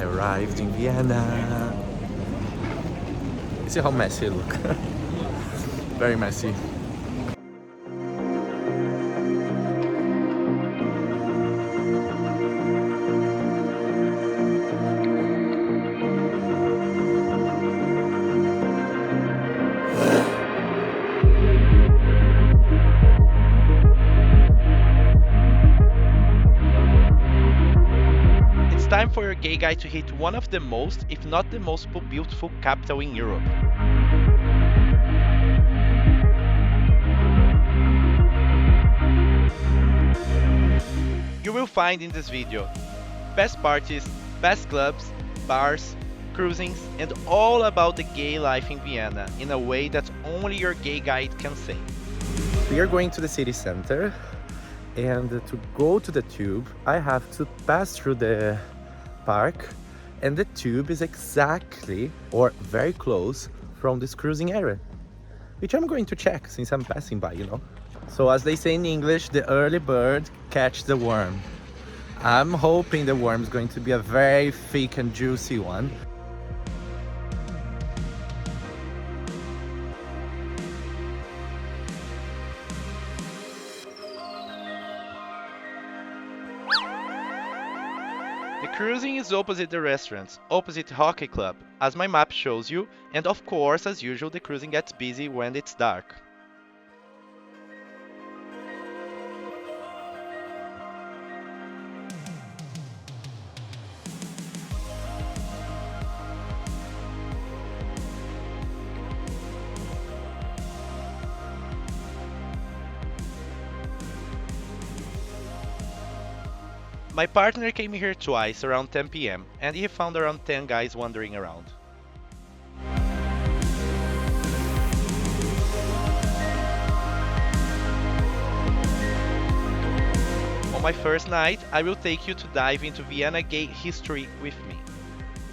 arrived in Vienna. You see how messy it looks? Very messy. Time for your gay guy to hit one of the most, if not the most beautiful capital in Europe. You will find in this video best parties, best clubs, bars, cruisings, and all about the gay life in Vienna in a way that only your gay guide can say. We are going to the city center, and to go to the tube I have to pass through the park, and the tube is exactly or very close from this cruising area, which I'm going to check since I'm passing by, you know. So as they say in English, the early bird catch the worm. I'm hoping the worm is going to be a very thick and juicy one. The cruising is opposite the restaurants, opposite the hockey club, as my map shows you, and of course, as usual, the cruising gets busy when it's dark. My partner came here twice around 10 PM and he found around 10 guys wandering around. On my first night, I will take you to dive into Vienna gay history with me.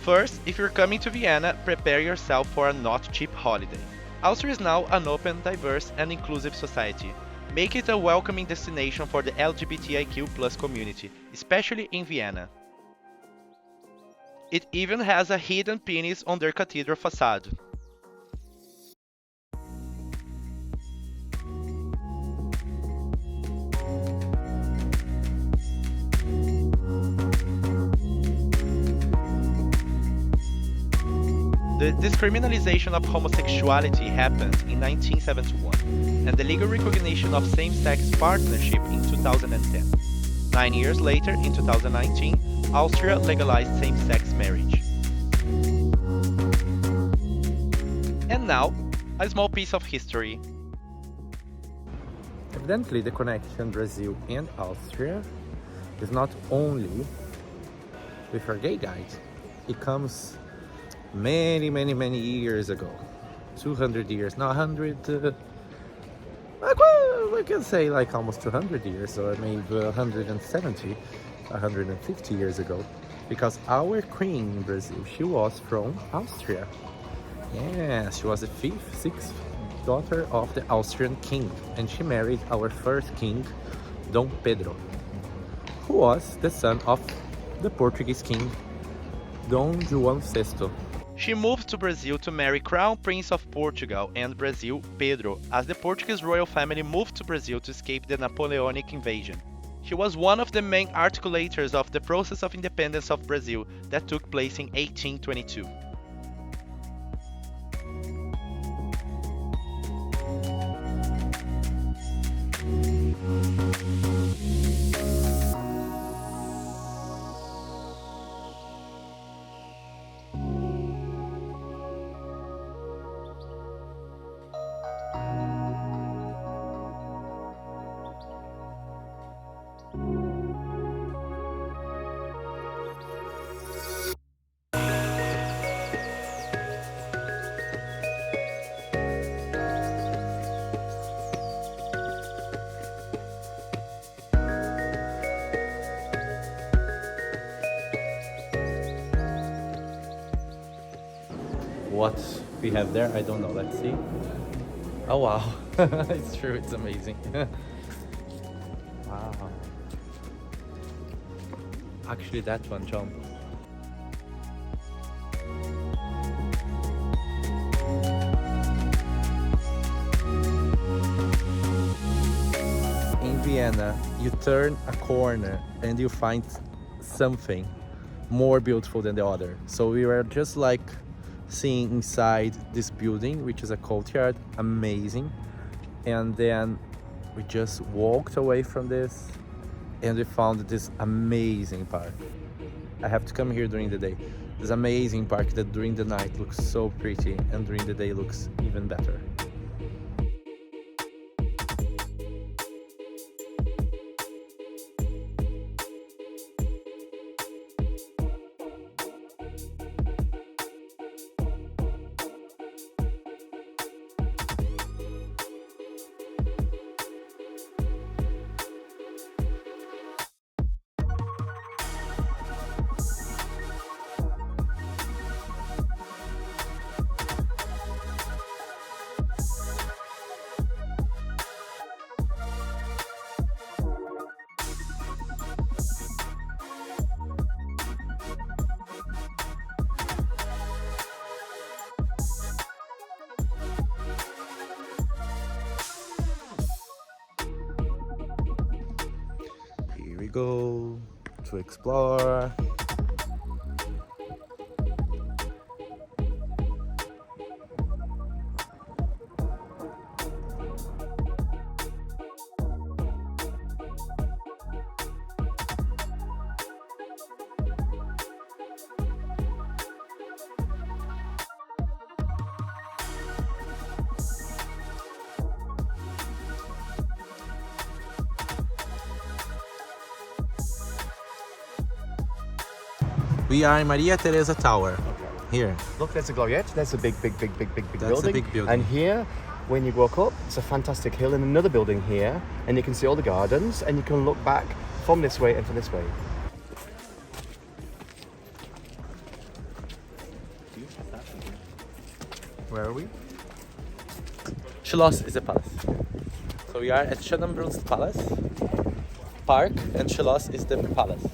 First, if you're coming to Vienna, prepare yourself for a not cheap holiday. Austria is now an open, diverse and inclusive society. Make it a welcoming destination for the LGBTQ+ community, especially in Vienna. It even has a hidden penis on their cathedral facade. The discriminalization of homosexuality happened in 1971, and the legal recognition of same-sex partnership in 2010. 9 years later, in 2019, Austria legalized same-sex marriage. And now, a small piece of history. Evidently, the connection Brazil and Austria is not only with our gay guide. It comes many years ago, 200 years, not 100, we can say like almost 200 years, or maybe 170, 150 years ago, because our queen in Brazil, she was from Austria. Yeah, she was the sixth daughter of the Austrian king, and she married our first king, Dom Pedro, who was the son of the Portuguese king, Dom João VI. She moved to Brazil to marry Crown Prince of Portugal and Brazil, Pedro, as the Portuguese royal family moved to Brazil to escape the Napoleonic invasion. She was one of the main articulators of the process of independence of Brazil that took place in 1822. What we have there, I don't know. Let's see. Oh wow, it's true, it's amazing. Wow. Actually, that one, John. you turn a corner and you find something more beautiful than the other. So we were just like seeing inside this building, which is a courtyard, amazing. And then we just walked away from this and we found this amazing park. I have to come here during the day. This amazing park that during the night looks so pretty and during the day looks even better. Here we go to explore. We are in Maria Teresa Tower. Here. Look, there's a gloriette. There's a big That's building. a big building. And here, when you walk up, it's a fantastic hill and another building here, and you can see all the gardens, and you can look back from this way and from this way. Where are we? Schloss is a palace. So we are at Schönbrunst Palace Park, and Schloss is the palace.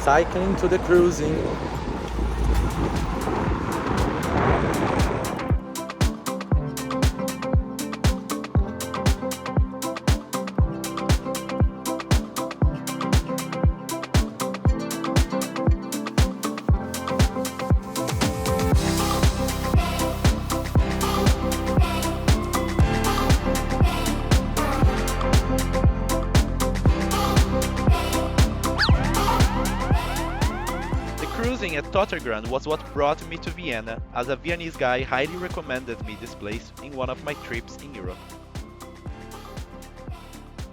Cycling to the cruising. Cruising at Toter Grund was what brought me to Vienna, as a Viennese guy highly recommended me this place in one of my trips in Europe.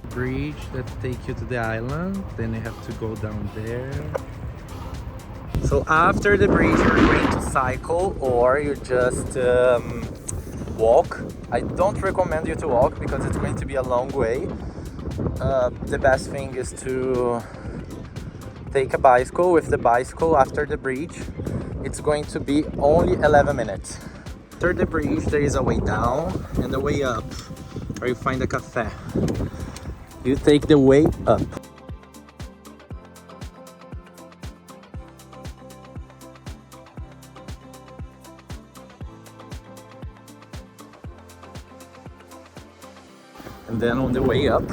Bridge that take you to the island, then you have to go down there. So after the bridge you're going to cycle or you just walk. I don't recommend you to walk because it's going to be a long way. The best thing is to take a bicycle. With the bicycle after the bridge, it's going to be only 11 minutes. After the bridge there is a way down and a way up where you find a cafe. You take the way up. And then on the way up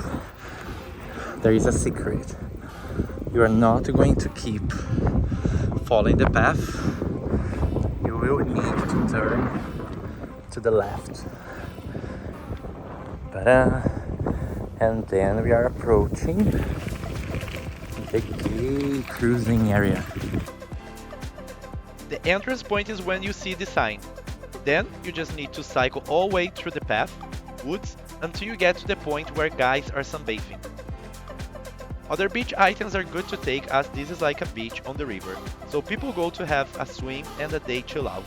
there is a secret. You are not going to keep following the path. You will need to turn to the left. And then we are approaching the gay cruising area. The entrance point is when you see the sign. Then you just need to cycle all the way through the path, woods, until you get to the point where guys are sunbathing. Other beach items are good to take as this is like a beach on the river, so people go to have a swim and a day chill out.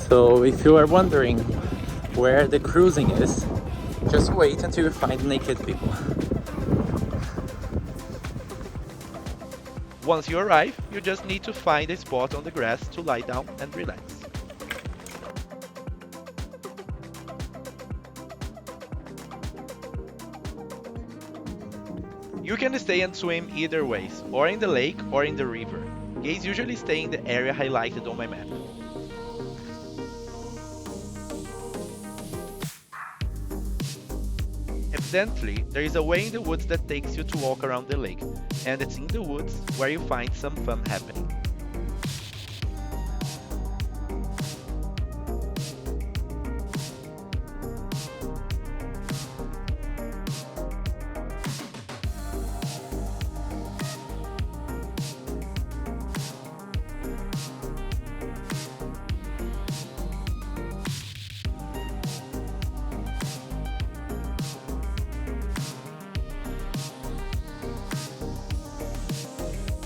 So if you are wondering where the cruising is. Just wait until you find naked people. Once you arrive, you just need to find a spot on the grass to lie down and relax. You can stay and swim either ways, or in the lake or in the river. Gays usually stay in the area highlighted on my map. Evidently, there is a way in the woods that takes you to walk around the lake, and it's in the woods where you find some fun happening.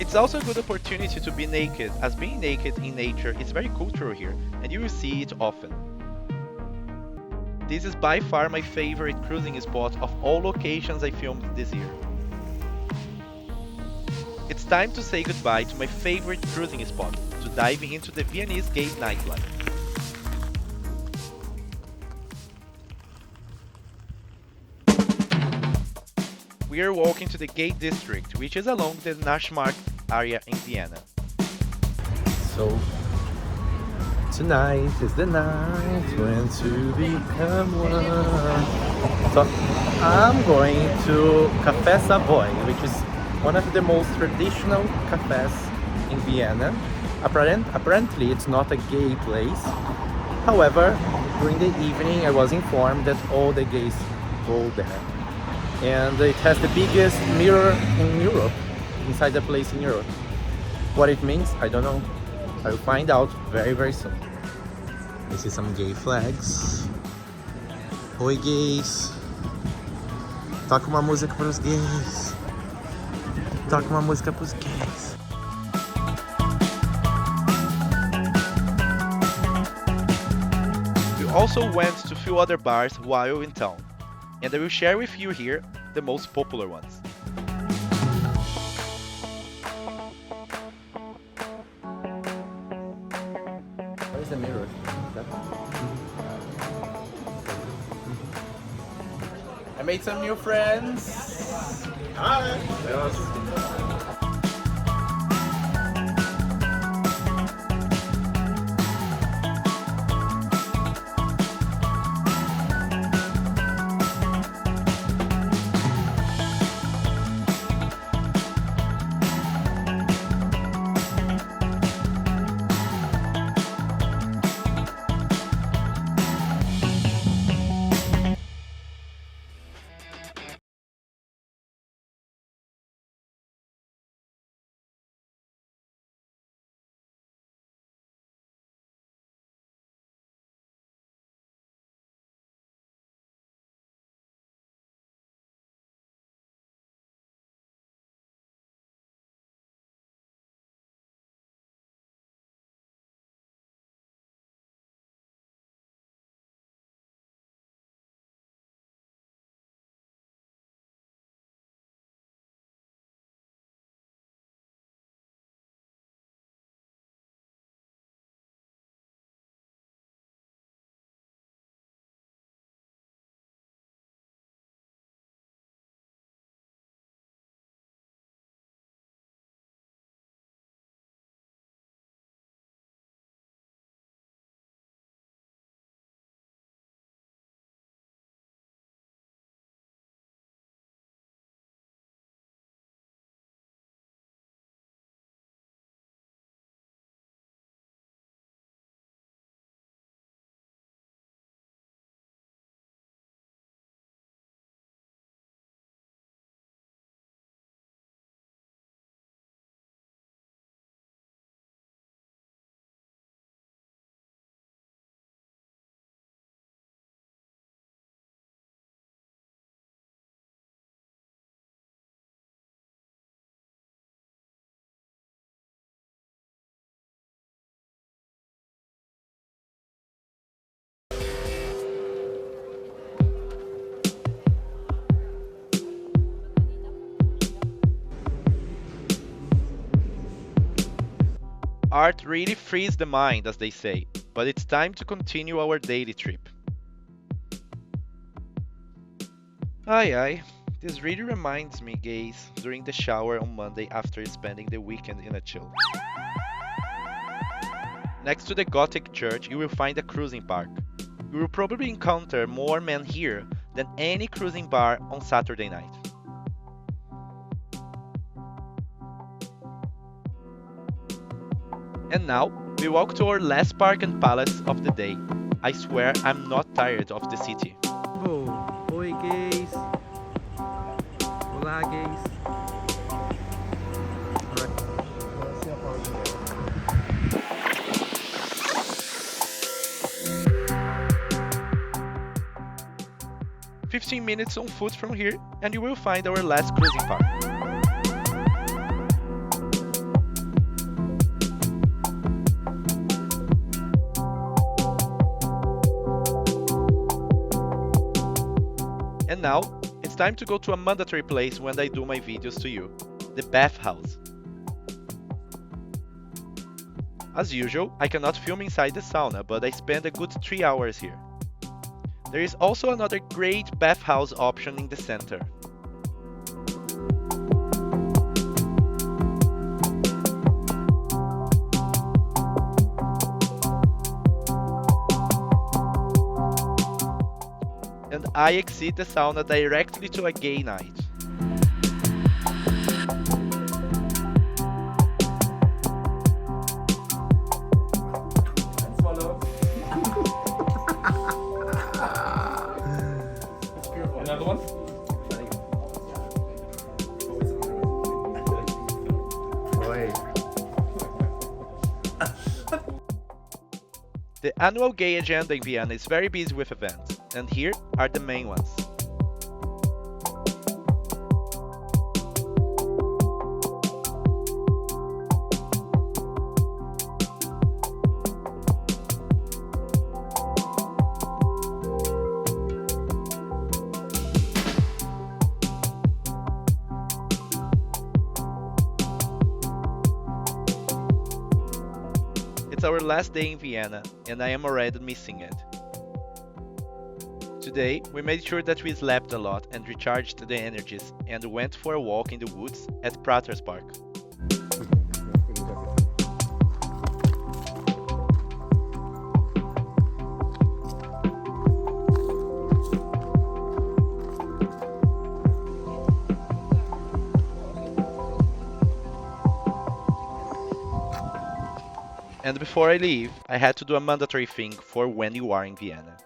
It's also a good opportunity to be naked, as being naked in nature is very cultural here, and you will see it often. This is by far my favorite cruising spot of all locations I filmed this year. It's time to say goodbye to my favorite cruising spot, to dive into the Viennese gay nightlife. We are walking to the gay district, which is along the Naschmarkt area in Vienna. So tonight is the night when to become one. So I'm going to Café Savoy, which is one of the most traditional cafes in Vienna. Apparently it's not a gay place. However, during the evening I was informed that all the gays go there. And it has the biggest mirror in Europe, inside the place in Europe. What it means, I don't know. I'll find out very, very soon. I see some gay flags. Oi, gays. Toca uma música para os gays. Toca uma música para os gays. We also went to a few other bars while in town, and I will share with you here the most popular ones. Where's the mirror? I made some new friends. Hi. art really frees the mind, as they say, but it's time to continue our daily trip. Aye, this really reminds me, gays, during the shower on Monday after spending the weekend in a chill. Next to the Gothic church, you will find a cruising park. You will probably encounter more men here than any cruising bar on Saturday night. And now, we walk to our last park and palace of the day. I swear I'm not tired of the city. Oh, oi gays. Olá gays. 15 minutes on foot from here, and you will find our last cruising park. And now, it's time to go to a mandatory place when I do my videos to you, the bathhouse. As usual, I cannot film inside the sauna, but I spend a good 3 hours here. There is also another great bathhouse option in the center. And I exit the sauna directly to a gay night. Another one? The annual gay agenda in Vienna is very busy with events, and here are the main ones. It's our last day in Vienna, and I am already missing it. Today, we made sure that we slept a lot and recharged the energies, and went for a walk in the woods at Prater Park. And before I leave, I had to do a mandatory thing for when you are in Vienna.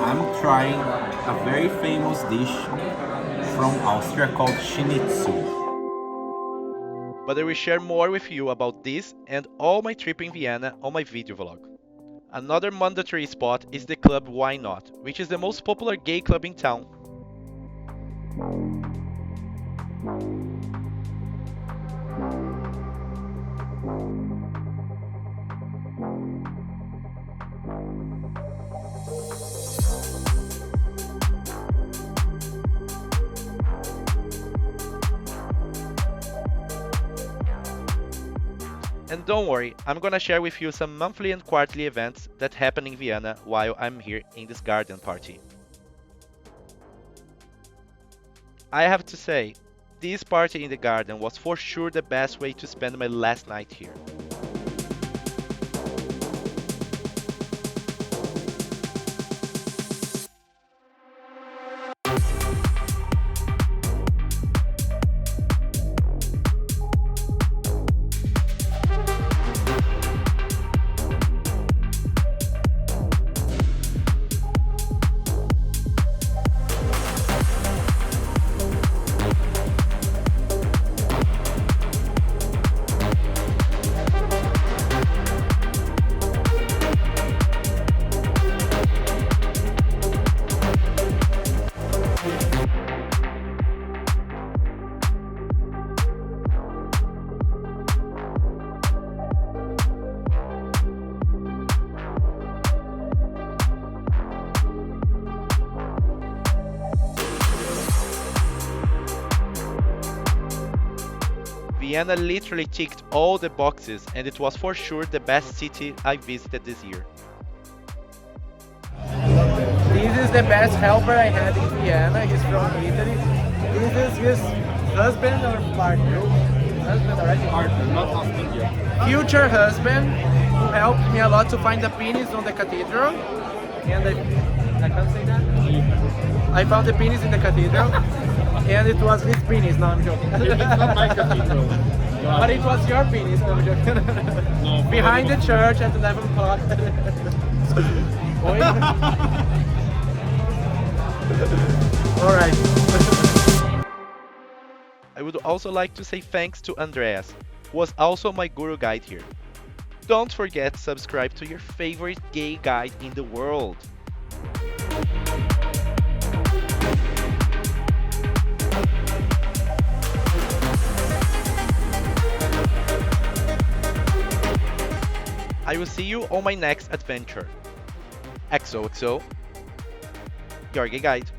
I'm trying a very famous dish from Austria called Schnitzel. But I will share more with you about this and all my trip in Vienna on my video vlog. Another mandatory spot is the club Why Not, which is the most popular gay club in town. And don't worry, I'm gonna share with you some monthly and quarterly events that happen in Vienna while I'm here in this garden party. I have to say, this party in the garden was for sure the best way to spend my last night here. Vienna literally ticked all the boxes and it was for sure the best city I visited this year. This is the best helper I had in Vienna. He's from Italy. This is his husband or partner? Husband already? Partner, not husband yet. Future husband who helped me a lot to find the penis on the cathedral. And I can't say that. I found the penis in the cathedral. And it was his penis. No, I'm joking. It's not my cathedral. But it was your penis. No, I'm joking. No, Behind the church at 11 o'clock. Alright. I would also like to say thanks to Andreas, who was also my guru guide here. Don't forget to subscribe to your favorite gay guide in the world. I will see you on my next adventure. XOXO, Your Gay Guide.